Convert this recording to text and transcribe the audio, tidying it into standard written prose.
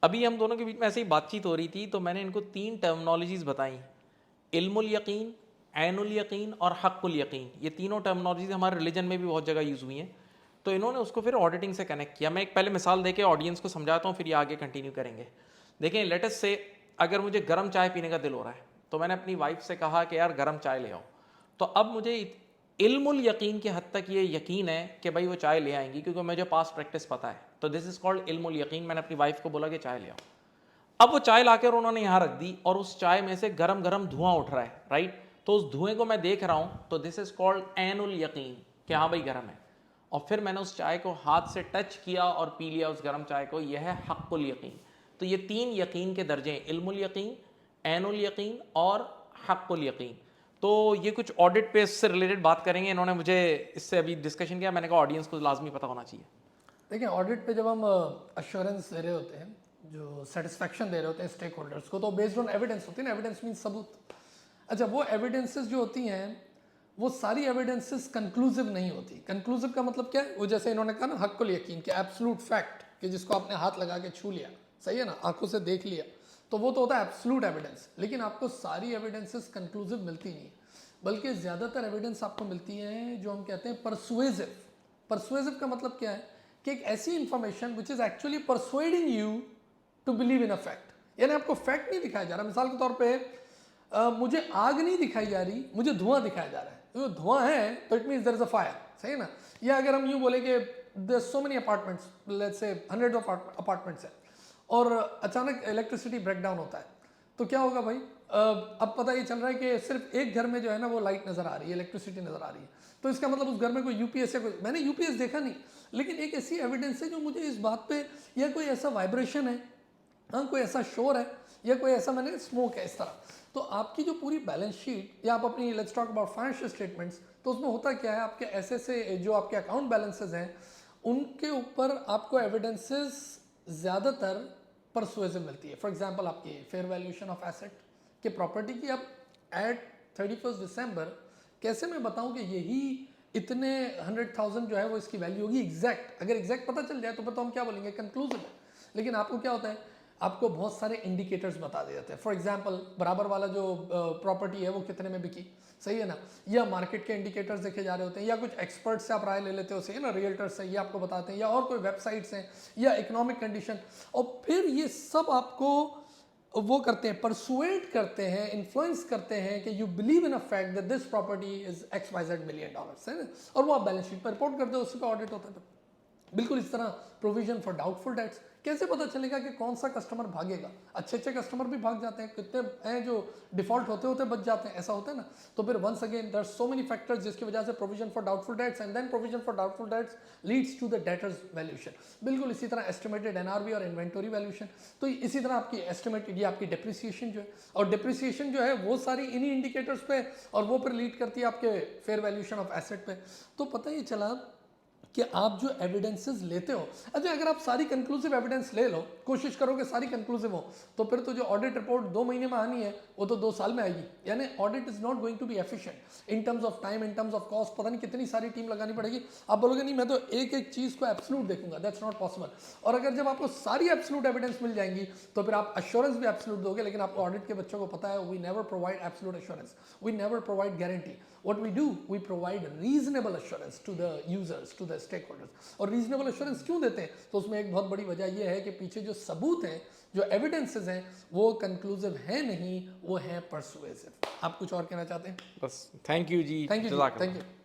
अभी हम दोनों के बीच में ऐसे ही बातचीत हो रही थी, तो मैंने इनको 3 टर्मिनोलॉजीज बताई, इल्मुल यकीन, ऐनुल यकीन और हक़्क़ुल यकीन। ये तीनों टर्मिनोलॉजीज हमारे रिलीजन में भी बहुत जगह यूज़ हुई हैं। तो इन्होंने उसको फिर ऑडिटिंग से कनेक्ट किया। मैं एक पहले मिसाल देके ऑडियंस को समझाता हूँ, फिर ये आगे कंटिन्यू करेंगे। देखें, लेट अस से अगर मुझे गर्म चाय पीने का दिल हो रहा है, तो मैंने अपनी वाइफ से कहा कि यार गर्म चाय ले आओ, तो अब मुझे इल्मुल यकीन के हद तक ये यकीन है कि भाई वो चाय ले आएंगी, क्योंकि मुझे पास प्रैक्टिस पता है। तो दिस इज कॉल्ड इल्मुल यकीन। मैंने अपनी वाइफ को बोला कि चाय ले आओ। अब वो चाय लाकर उन्होंने यहाँ रख दी और उस चाय में से गरम गरम धुआं उठ रहा है, राइट। तो उस धुएं को मैं देख रहा हूँ, तो दिस इज कॉल्ड ऐनुल यकीन कि हाँ भाई गर्म है। और फिर मैंने उस चाय को हाथ से टच किया और पी लिया उस गर्म चाय को, यह है हक़्क़ुल यकीन। तो ये 3 यकीन के दर्जे हैं, इल्मुल यकीन, ऐनुल यकीन और हक़्क़ुल यकीन। तो ये कुछ ऑडिट पे इससे रिलेटेड बात करेंगे। इन्होंने मुझे इससे अभी डिस्कशन किया, मैंने कहा ऑडियंस को लाजमी पता होना चाहिए। देखिए, ऑडिट पे जब हम अश्योरेंस दे रहे होते हैं, जो सेटिस्फेक्शन दे रहे होते हैं स्टेक होल्डर्स को, तो बेस्ड ऑन एविडेंस होती है ना। एविडेंस मीन सबूत। अच्छा, वो एविडेंसेस जो होती हैं वो सारी एविडेंसेस कंक्लूसिव नहीं होती। कंक्लूसिव का मतलब क्या है? वो जैसे इन्होंने कहा ना, हक़्क़ुल यकीन कि एब्सोल्यूट फैक्ट, कि जिसको आपने हाथ लगा के छू लिया, सही है ना, आंखों से देख लिया, तो वो तो होता है एब्सोल्यूट एविडेंस। लेकिन आपको सारी एविडेंसेस कंक्लूसिव मिलती नहीं, बल्कि ज़्यादातर एविडेंस आपको मिलती है जो हम कहते हैं परसुएसिव। परसुएसिव का मतलब क्या है? कि एक ऐसी information which is actually persuading you to believe in a fact. यानी आपको फैक्ट नहीं दिखाया जा रहा। मिसाल के तौर पे मुझे आग नहीं दिखाई जा रही, मुझे धुआं दिखाया जा रहा है। तो धुआं है तो it means there is a fire, सही है ना। या अगर हम यूँ बोले कि there so many apartments, let's say 100 of apartments हैं, और अचानक इलेक्ट्रिसिटी ब्रेकडाउन होता है, तो क्या होगा भाई? अब पता ये चल रहा है कि सिर्फ एक घर में जो है ना वो लाइट नज़र आ रही है, इलेक्ट्रिसिटी नज़र आ रही है। तो इसका मतलब उस घर में कोई यूपीएस या कोई, मैंने यूपीएस देखा नहीं, लेकिन एक ऐसी एविडेंस है जो मुझे इस बात पे, या कोई ऐसा वाइब्रेशन है, हाँ, कोई ऐसा शोर है, या कोई ऐसा मैंने स्मोक है, इस तरह। तो आपकी जो पूरी बैलेंस शीट, या आप अपनी let's talk about financial statements, तो उसमें होता क्या है, आपके ऐसे से जो आपके अकाउंट बैलेंसेस हैं उनके ऊपर आपको एविडेंसेस ज़्यादातर परसुएसिव मिलती है। फॉर एग्जांपल, आपकी फेयर वैल्यूएशन ऑफ एसेट के प्रॉपर्टी की, अब एट 31 दिसंबर कैसे मैं बताऊं कि यही इतने 100,000 जो है वो इसकी वैल्यू होगी एग्जैक्ट। अगर एग्जैक्ट पता चल जाए तो फिर तो हम क्या बोलेंगे, कंक्लूसिव है। लेकिन आपको क्या होता है, आपको बहुत सारे इंडिकेटर्स बता दे जाते हैं। फॉर एग्जांपल, बराबर वाला जो प्रॉपर्टी है वो कितने में बिकी, सही है ना, या मार्केट के इंडिकेटर्स देखे जा रहे होते हैं, या कुछ एक्सपर्ट्स से आप राय ले लेते हो, सही है ना, रियल्टर्स से, ये आपको बताते हैं, या और कोई वेबसाइट्स हैं, या इकोनॉमिक कंडीशन। और फिर ये सब आपको वो करते हैं, परसुएड करते हैं, इन्फ्लुएंस करते हैं कि you believe in a fact that this property is XYZ million dollars, है ना, और वो आप बैलेंस शीट पर रिपोर्ट करते हो, उसी का ऑडिट होता है। बिल्कुल इस तरह प्रोविजन फॉर डाउटफुल डेट्स। कैसे पता चलेगा कि कौन सा कस्टमर भागेगा? अच्छे अच्छे कस्टमर भी भाग जाते हैं, कितने हैं जो डिफॉल्ट होते होते बच जाते हैं, ऐसा होता है ना। तो फिर once again there are so many factors जिसकी वजह से provision for doubtful debts and then provision for doubtful debts leads to the debtors valuation. बिल्कुल इसी तरह एस्टिमेटेड NRV और इन्वेंटरी वैल्यूएशन। तो इसी तरह आपकी एस्टिमेटेड, ये आपकी डिप्रिसिएशन जो है, और डिप्रिसिएशन जो है वो सारी इन्हीं इंडिकेटर्स पे, और वो फिर लीड करती है आपके फेयर वैल्यूएशन ऑफ एसेट पे। तो पता ही चला कि आप जो एविडेंसेस लेते हो, अच्छा अगर आप सारी कंक्लूसिव एविडेंस ले लो, कोशिश करो कि सारी कंक्लूसिव हो, तो फिर तो जो ऑडिट रिपोर्ट 2 महीने में आनी है वो तो 2 साल में आएगी। यानी audit is not going to be efficient in terms of time, in terms of cost. पता नहीं कितनी सारी टीम लगानी पड़ेगी। आप बोलोगे नहीं मैं तो एक एक चीज़ को एब्सोल्यूट देखूंगा, दैट्स नॉट पॉसिबल। और अगर जब आपको सारी एब्सोल्यूट एविडेंस मिल जाएंगी तो फिर आप अश्योरेंस भी एब्सोल्यूट दोगे। लेकिन आपको ऑडिट के बच्चों को पता है, we never provide absolute assurance, we never provide guarantee. What we do, we provide reasonable assurance to the users, to the stakeholders. और रीजनेबल एश्योरेंस क्यों देते हैं? तो उसमें एक बहुत बड़ी वजह यह है कि पीछे जो सबूत हैं, जो एविडेंसेस हैं, वो कंक्लूसिव है नहीं, वो है परसुएसिव। आप कुछ और कहना चाहते हैं? बस thank you ji, thank you, जज़ाकल्लाह। Thank you.